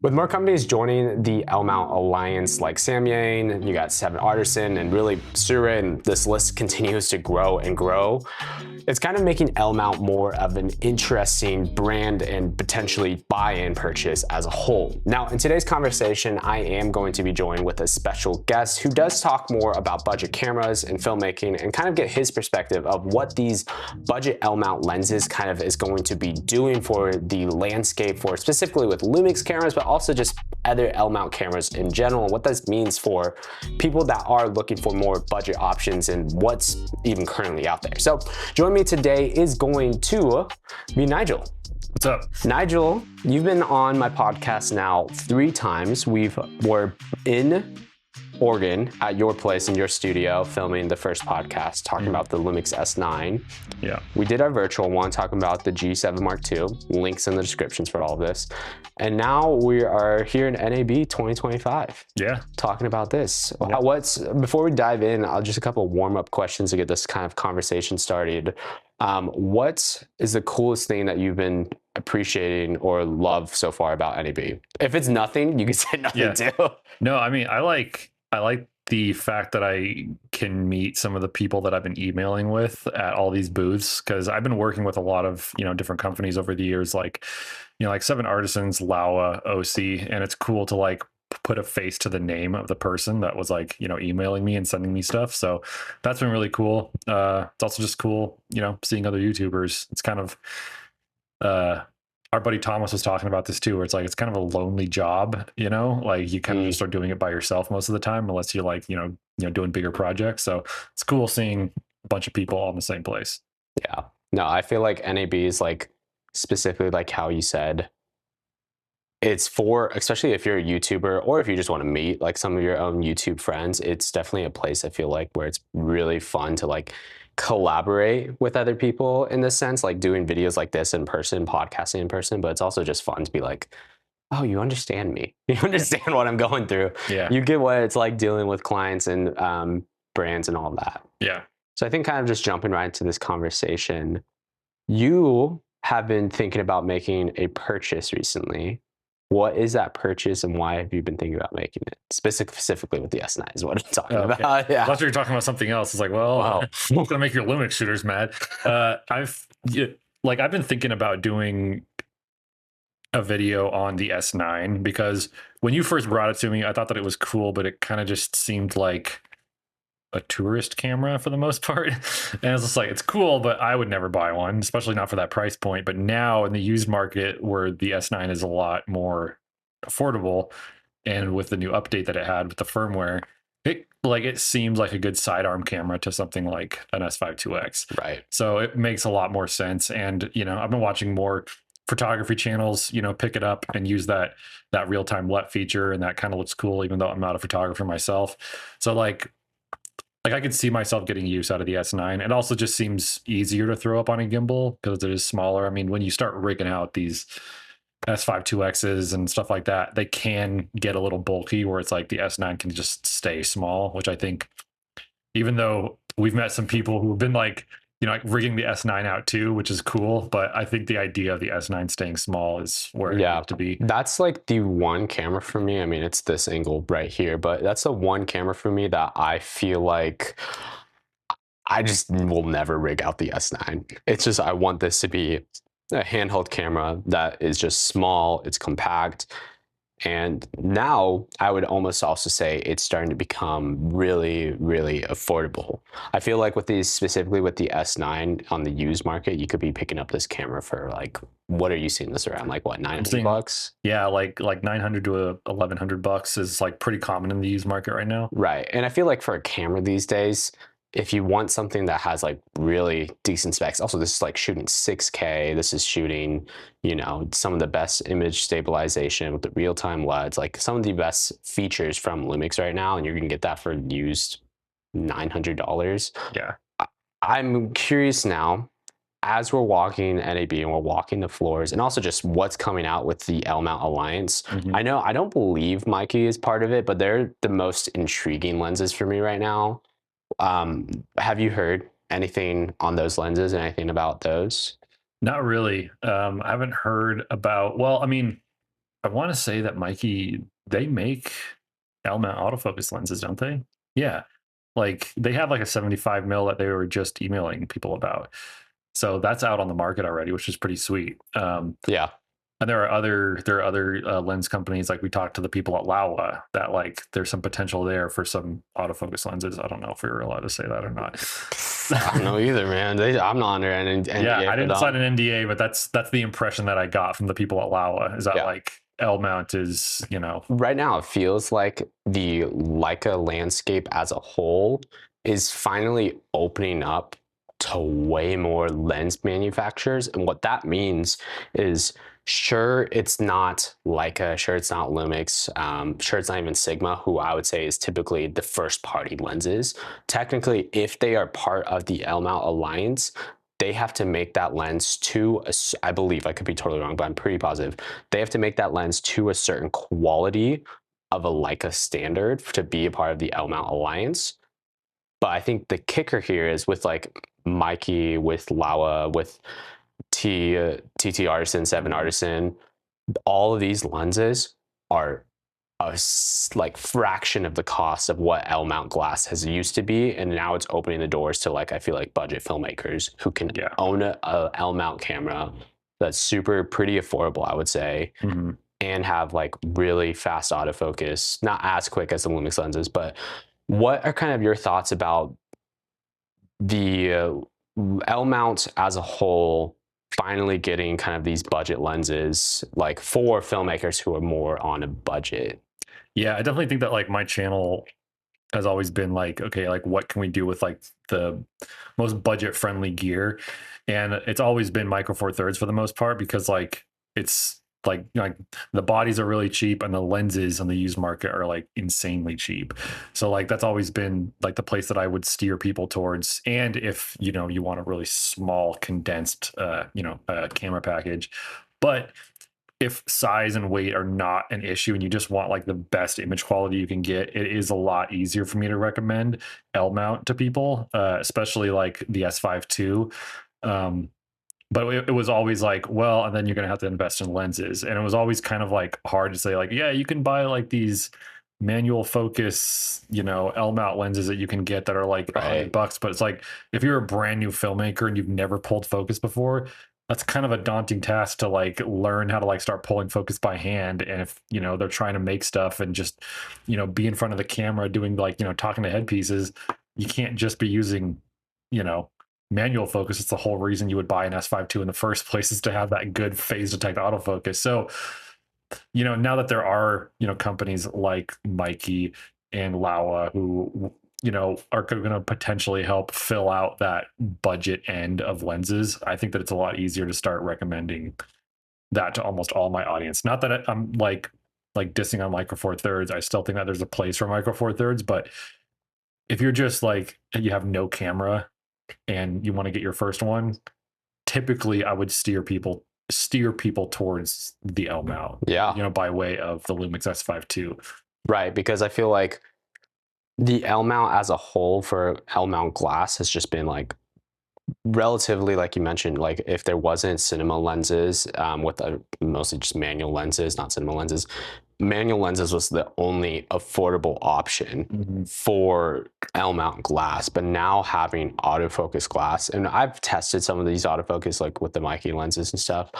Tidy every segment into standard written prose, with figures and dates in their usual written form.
With more companies joining the L-Mount Alliance like Samyang, you got Seven Artisan, and really Sura, and this list continues to grow and grow. It's kind of making L-Mount more of an interesting brand and potentially buy-in purchase as a whole. Now, in today's conversation, I am going to be joined with a special guest who does talk more about budget cameras and filmmaking and kind of get his perspective of what these budget L-Mount lenses kind of is going to be doing for the landscape for specifically with Lumix cameras, but also just other L-Mount cameras in general, and what this means for people that are looking for more budget options and what's even currently out there. So joining me today is going to be Nigel. What's up? Nigel, you've been on my podcast now 3 times. We're in Oregon at your place in your studio filming the first podcast talking about the Lumix S9. Yeah. We did our virtual one talking about the G7 Mark II. Links in the descriptions for all of this. And now we are here in NAB 2025. Yeah. Talking about this. Yeah. Before we dive in, just a couple of warm-up questions to get this kind of conversation started. What is the coolest thing that you've been appreciating or love so far about NAB? If it's nothing, you can say nothing too. No, I mean, I like the fact that I can meet some of the people that I've been emailing with at all these booths, because I've been working with a lot of, different companies over the years, like Seven Artisans, Laowa, OC, and it's cool to like put a face to the name of the person that was like, emailing me and sending me stuff. So that's been really cool. It's also just cool, seeing other YouTubers. It's kind of, our buddy Thomas was talking about this too, where it's like, it's kind of a lonely job, like you kind of just start doing it by yourself most of the time, unless you're like, doing bigger projects. So it's cool seeing a bunch of people all in the same place. Yeah. No, I feel like NAB is like specifically like how you said, it's for, especially if you're a YouTuber or if you just want to meet like some of your own YouTube friends, it's definitely a place I feel like where it's really fun to like collaborate with other people in this sense, like doing videos like this in person, podcasting in person, but it's also just fun to be like, oh, you understand me. You understand what I'm going through. Yeah. You get what it's like dealing with clients and brands and all that. Yeah. So I think kind of just jumping right into this conversation, you have been thinking about making a purchase recently. What is that purchase and why have you been thinking about making it? Specifically with the S9 is what I'm talking about. Yeah. I thought you were talking about something else. It's like, well, Wow. I'm going to make your Lumix shooters mad. I've been thinking about doing a video on the S9 because when you first brought it to me, I thought that it was cool, but it kind of just seemed like a tourist camera for the most part. And it's just like, it's cool, but I would never buy one, especially not for that price point. But now in the used market where the S9 is a lot more affordable, and with the new update that it had with the firmware, it seems like a good sidearm camera to something like an S5 IIX. Right. So it makes a lot more sense. And, I've been watching more photography channels, pick it up and use that real-time LUT feature. And that kind of looks cool, even though I'm not a photographer myself. So like I could see myself getting use out of the S9. It also just seems easier to throw up on a gimbal because it is smaller. I mean, when you start rigging out these S5 IIXs and stuff like that, they can get a little bulky where it's like the S9 can just stay small, which I think, even though we've met some people who've been like rigging the S9 out too, which is cool. But I think the idea of the S9 staying small is where it needs to be. That's like the one camera for me. I mean, it's this angle right here, but that's the one camera for me that I feel like I just will never rig out the S9. It's just, I want this to be a handheld camera that is just small, it's compact. And now I would almost also say it's starting to become really, really affordable. I feel like with these, specifically with the S9 on the used market, you could be picking up this camera for like, what are you seeing this around? Like what, $900? Yeah, like 900 to $1,100 is like pretty common in the used market right now. Right. And I feel like for a camera these days, if you want something that has like really decent specs, also this is like shooting 6K, this is shooting, some of the best image stabilization with the real-time LUTs, like some of the best features from Lumix right now, and you're gonna get that for used $900. Yeah. I'm curious now, as we're walking NAB and we're walking the floors, and also just what's coming out with the L-Mount Alliance. Mm-hmm. I don't believe Mikey is part of it, but they're the most intriguing lenses for me right now. Have you heard anything on those lenses, anything about those? Not really. I haven't heard about, well, I mean, I want to say that Mikey, they make L mount autofocus lenses, don't they? Yeah. Like they have like a 75 mil that they were just emailing people about. So that's out on the market already, which is pretty sweet. Yeah. And there are other lens companies, like we talked to the people at Laowa, that like there's some potential there for some autofocus lenses. I don't know if we were allowed to say that or not. I don't know either, man. I'm not under an Yeah, NDA I for didn't sign them. an NDA, but that's the impression that I got from the people at Laowa, is that Yeah. like L mount is, Right now, it feels like the Leica landscape as a whole is finally opening up to way more lens manufacturers. And what that means is, sure, it's not Leica, sure, it's not Lumix, sure, it's not even Sigma, who I would say is typically the first party lenses. Technically, if they are part of the L Mount Alliance, they have to make that lens to, I believe, I could be totally wrong, but I'm pretty positive, they have to make that lens to a certain quality of a Leica standard to be a part of the L Mount Alliance. But I think the kicker here is with like Mikey, with Laowa, with TT Artisan, Seven Artisan, all of these lenses are a like fraction of the cost of what L mount glass has used to be, and now it's opening the doors to, like, I feel like budget filmmakers who can yeah. own a L mount camera that's super pretty affordable, I would say, Mm-hmm. and have like really fast autofocus, not as quick as the Lumix lenses. But what are kind of your thoughts about the L mount as a whole finally getting kind of these budget lenses, like for filmmakers who are more on a budget? Yeah, I definitely think that like my channel has always been like, okay, like what can we do with like the most budget friendly gear? And it's always been Micro Four Thirds for the most part, because like it's like the bodies are really cheap and the lenses on the used market are like insanely cheap. So like that's always been like the place that I would steer people towards. And if you want a really small condensed camera package, but if size and weight are not an issue and you just want like the best image quality you can get, it is a lot easier for me to recommend L mount to people, especially like the S5 II. Um, but it was always like, well, and then you're going to have to invest in lenses. And it was always kind of like hard to say like, yeah, you can buy like these manual focus, L mount lenses that you can get that are like $100. But it's like, if you're a brand new filmmaker and you've never pulled focus before, that's kind of a daunting task to like learn how to like start pulling focus by hand. And if they're trying to make stuff and just be in front of the camera doing like talking to headpieces, you can't just be using you know manual focus. It's the whole reason you would buy an S5 II in the first place, is to have that good phase detect autofocus. So now that there are companies like Mikey and Laowa who are going to potentially help fill out that budget end of lenses, I think that it's a lot easier to start recommending that to almost all my audience. Not that I'm like dissing on Micro Four Thirds. I still think that there's a place for Micro Four Thirds, but if you're just like, you have no camera and you want to get your first one, typically I would steer people towards the L mount, Yeah. by way of the Lumix S5 II. Right, because I feel like the L mount as a whole for L mount glass has just been like relatively, like you mentioned, like if there wasn't cinema lenses, with mostly just manual lenses, not cinema lenses, manual lenses was the only affordable option for L mount glass. But now having autofocus glass, and I've tested some of these autofocus like with the Mikey lenses and stuff,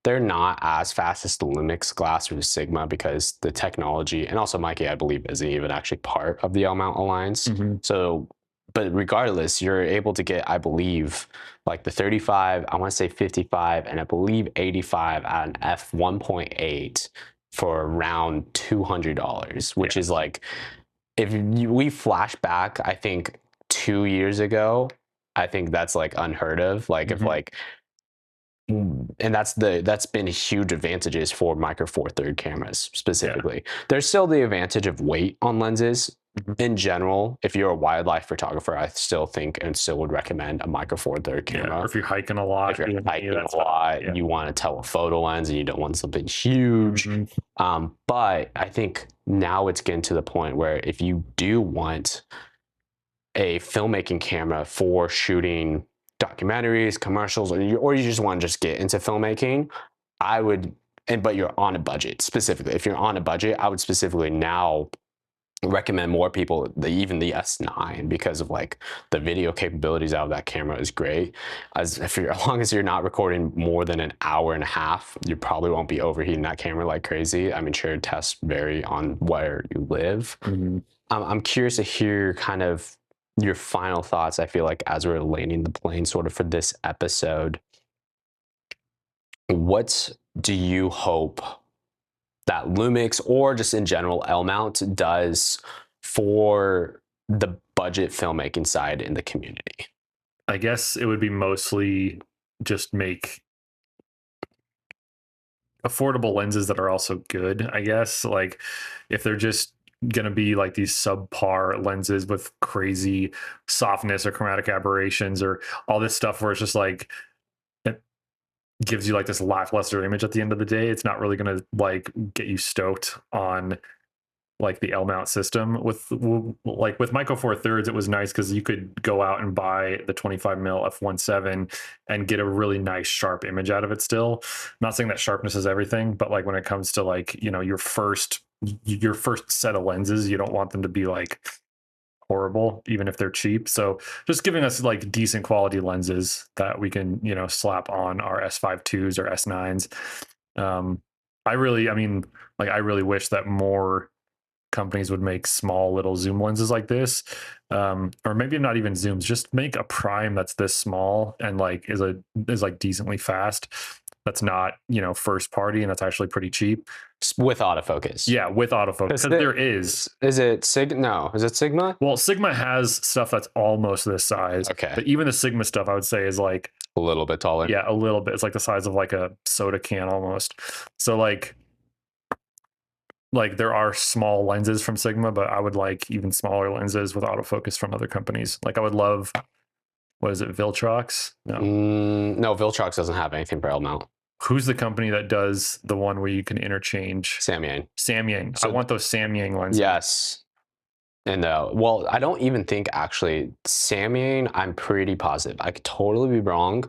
they're not as fast as the Lumix glass or the Sigma, because the technology, and also Mikey, I believe, isn't even actually part of the L mount alliance. So, but regardless, you're able to get, I believe, like the 35, I want to say 55, and I believe 85 at an f1.8 for around $200, which is like, if we flash back, I think 2 years ago, I think that's like unheard of. Like if like, and that's been huge advantages for Micro Four Third cameras specifically. There's still the advantage of weight on lenses. In general, if you're a wildlife photographer, I still think and still would recommend a Micro Four Third camera. Or if you're hiking a lot, if you're hiking a lot, you want to tell a photo lens and you don't want something huge. But I think now it's getting to the point where if you do want a filmmaking camera for shooting documentaries, commercials, or you just want to just get into filmmaking, I would but you're on a budget specifically. If you're on a budget, I would specifically now recommend more people even the S9 because of like the video capabilities out of that camera is great. As long as you're not recording more than an hour and a half, you probably won't be overheating that camera like crazy. I mean, sure, tests vary on where you live. I'm curious to hear kind of your final thoughts. I feel like as we're landing the plane sort of for this episode, what do you hope that Lumix or just in general L-mount does for the budget filmmaking side in the community? I guess it would be mostly just make affordable lenses that are also good. I guess like if they're just gonna be like these subpar lenses with crazy softness or chromatic aberrations or all this stuff where it's just like it gives you like this lackluster image at the end of the day, it's not really gonna like get you stoked on like the L mount system. With Micro Four Thirds, it was nice because you could go out and buy the 25 mil f1.7 and get a really nice sharp image out of it. Still, I'm not saying that sharpness is everything, but like when it comes to like, you know, your first set of lenses, you don't want them to be like horrible even if they're cheap. So just giving us like decent quality lenses that we can, you know, slap on our S5 IIs or S9s. I mean, like I really wish that more companies would make small little zoom lenses like this, or maybe not even zooms, just make a prime that's this small and like is like decently fast, that's not, you know, first party, and that's actually pretty cheap With autofocus. Yeah, with autofocus, because there is it no, is it Sigma? Well, Sigma has stuff that's almost this size. Okay, but even the Sigma stuff I would say is like a little bit taller. Yeah, a little bit. It's like the size of like a soda can almost. So like there are small lenses from Sigma, but I would like even smaller lenses with autofocus from other companies. Like I would love, what is it, Viltrox? No, no, Viltrox doesn't have anything for L mount. Who's the company that does the one where you can interchange? Samyang. Samyang. So I want those Samyang lenses. Yes. And well, I don't even think actually Samyang, I'm pretty positive. I could totally be wrong.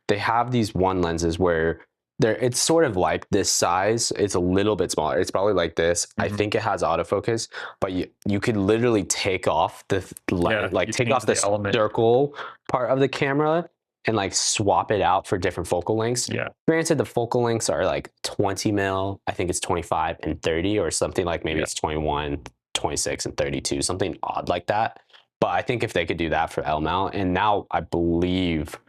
They have these one lenses where it's sort of like this size. It's a little bit smaller. It's probably like this. I think it has autofocus, but you could literally take off the take off the circle part of the camera and like swap it out for different focal lengths. Yeah. Granted, the focal lengths are like 20 mil. I think it's 25 and 30 or something, like maybe it's 21, 26 and 32, something odd like that. But I think if they could do that for L mount, and now I believe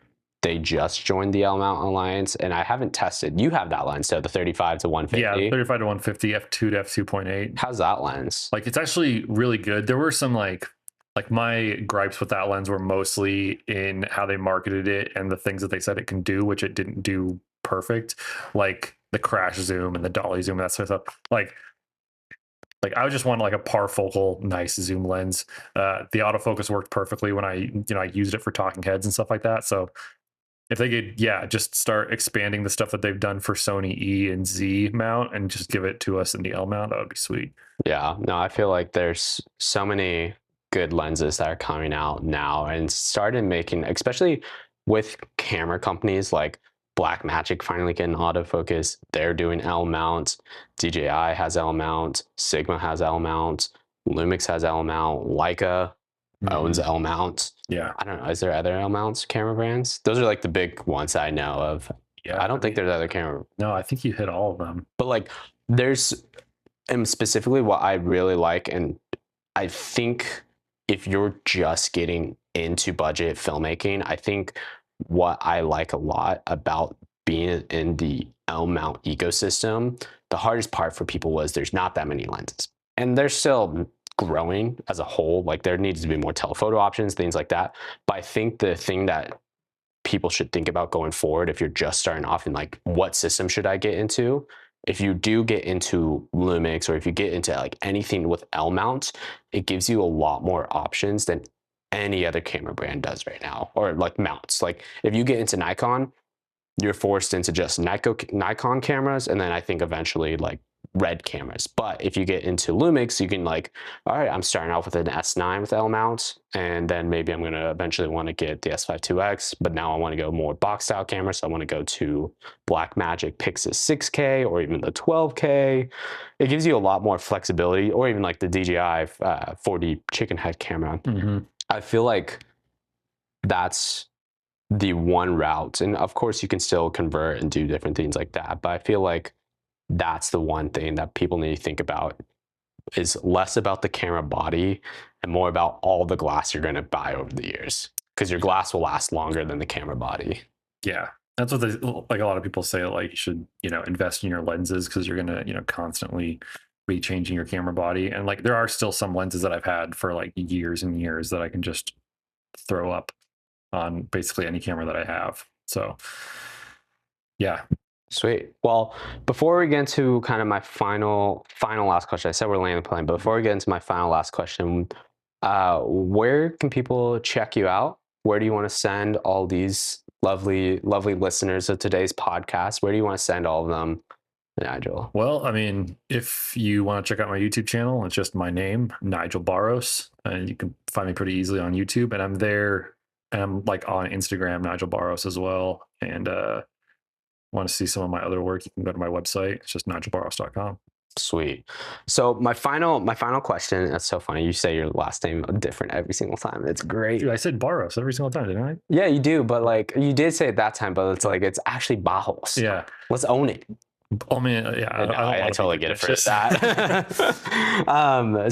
they just joined the L mount alliance, and I haven't tested. You have that lens, so the 35 to 150. Yeah, 35 to 150, f2 to f2.8. How's that lens? Like it's actually really good. There were some like my gripes with that lens were mostly in how they marketed it and the things that they said it can do, which it didn't do perfect, like the crash zoom and the dolly zoom and that sort of stuff. Like I just want like a parfocal nice zoom lens. The autofocus worked perfectly when I used it for talking heads and stuff like that. So if they could, just start expanding the stuff that they've done for Sony E and Z mount and just give it to us in the L mount, that would be sweet. Yeah, no, I feel like there's so many good lenses that are coming out now and started making, especially with camera companies like Blackmagic finally getting autofocus. They're doing L mount. DJI has L mount. Sigma has L mount. Lumix has L mount. Leica owns L mount. Yeah. I don't know. Is there other L mounts camera brands? Those are like the big ones I know of. Yeah. I don't think there's other camera. No, I think you hit all of them. But like and specifically what I really like, and I think if you're just getting into budget filmmaking, I think what I like a lot about being in the L mount ecosystem, the hardest part for people was there's not that many lenses. And they're still growing as a whole. Like there needs to be more telephoto options, things like that. But I think the thing that people should think about going forward, if you're just starting off and like, what system should I get into? If you do get into Lumix, or if you get into like anything with L mount, it gives you a lot more options than any other camera brand does right now, or like mounts. Like if you get into Nikon, you're forced into just Nikon cameras, and then I think eventually like red cameras. But if you get into Lumix, you can like, all right, I'm starting off with an S9 with L mount, and then maybe I'm going to eventually want to get the S5 IIX, but now I want to go more box style camera. So I want to go to Blackmagic Pixis 6K or even the 12K. It gives you a lot more flexibility, or even like the DJI 4D chicken head camera. Mm-hmm. I feel like that's the one route. And of course you can still convert and do different things like that. But I feel like that's the one thing that people need to think about, is less about the camera body and more about all the glass you're going to buy over the years, because your glass will last longer than the camera body. Yeah. That's what like a lot of people say, like you should, invest in your lenses, because you're going to, constantly be changing your camera body. And like, there are still some lenses that I've had for like years and years that I can just throw up on basically any camera that I have. So yeah. Sweet. Well, before we get into kind of my final last question, I said we're landing the plane, but before we get into my final last question, where can people check you out? Where do you want to send all these lovely listeners of today's podcast? Where do you want to send all of them, Nigel? Well, I mean, if you want to check out my YouTube channel, it's just my name, Nigel Barros, and you can find me pretty easily on YouTube. And I'm there, and I'm like on Instagram, Nigel Barros as well. And want to see some of my other work, you can go to my website. It's just nigelbarros.com. Sweet. So my final question, that's so funny. You say your last name different every single time. It's great. Dude, I said Barros every single time, didn't I? Yeah, you do. But like, you did say it that time, but it's like, it's actually Barros. Yeah. Let's own it. Oh man, yeah. I totally get it for that.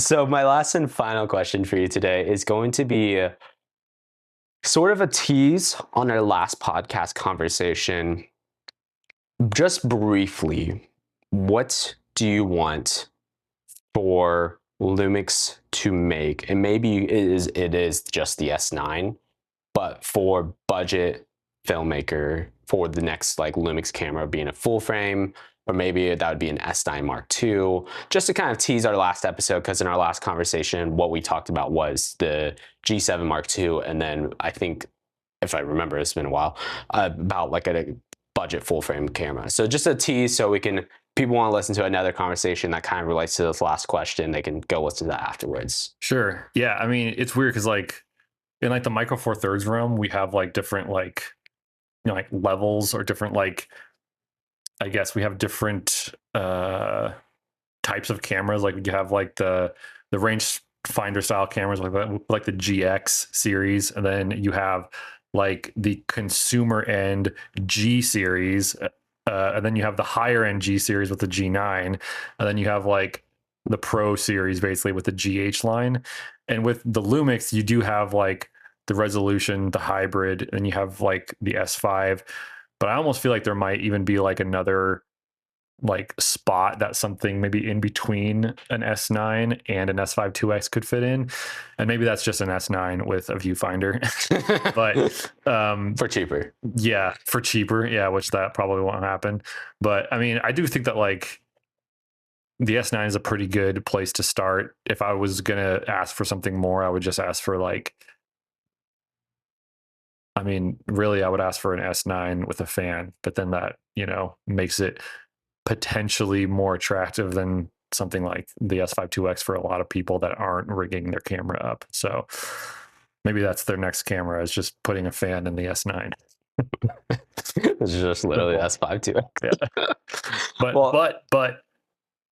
So my last and final question for you today is going to be sort of a tease on our last podcast conversation. Just briefly, what do you want for Lumix to make? And maybe it is just the S9, but for budget filmmaker, for the next like Lumix camera being a full frame, or maybe that would be an S9 Mark II, just to kind of tease our last episode, because in our last conversation, what we talked about was the G7 Mark II, and then I think, if I remember, it's been a while, about like a budget full frame camera. So just a tease, so people want to listen to another conversation that kind of relates to this last question, they can go listen to that afterwards. Sure. Yeah. I mean, it's weird because like in like the Micro Four Thirds realm, we have like different like, like levels, or different like, I guess we have different types of cameras. Like you have like the range finder style cameras, like the GX series, and then you have like the consumer end G series, and then you have the higher end G series with the G9, and then you have like the Pro series basically with the GH line. And with the Lumix, you do have like the resolution, the hybrid, and you have like the S5. But I almost feel like there might even be like another like spot that something maybe in between an S9 and an S5 IIX could fit in, and maybe that's just an S9 with a viewfinder. But for cheaper, which that probably won't happen. But I mean, I do think that like the S9 is a pretty good place to start. If I was gonna ask for something more, I would just ask for like, I mean, really, I would ask for an S9 with a fan, but then that, makes it potentially more attractive than something like the S5 IIX for a lot of people that aren't rigging their camera up. So maybe that's their next camera, is just putting a fan in the S9. It's just literally S5 IIX. Yeah. But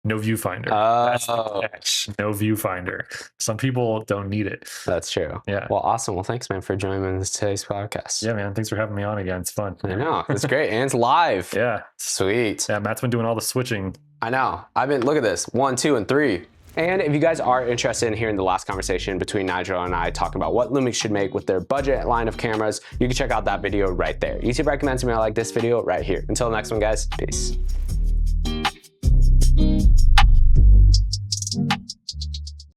no viewfinder. That's the catch. No viewfinder. Some people don't need it. That's true. Yeah. Well, awesome. Well, thanks, man, for joining me in today's podcast. Yeah, man. Thanks for having me on again. It's fun. I know. It's great. And it's live. Yeah. Sweet. Yeah, Matt's been doing all the switching. I know. Look at this. 1, 2, and 3. And if you guys are interested in hearing the last conversation between Nigel and I talking about what Lumix should make with their budget line of cameras, you can check out that video right there. YouTube recommends me, I like this video right here. Until the next one, guys. Peace.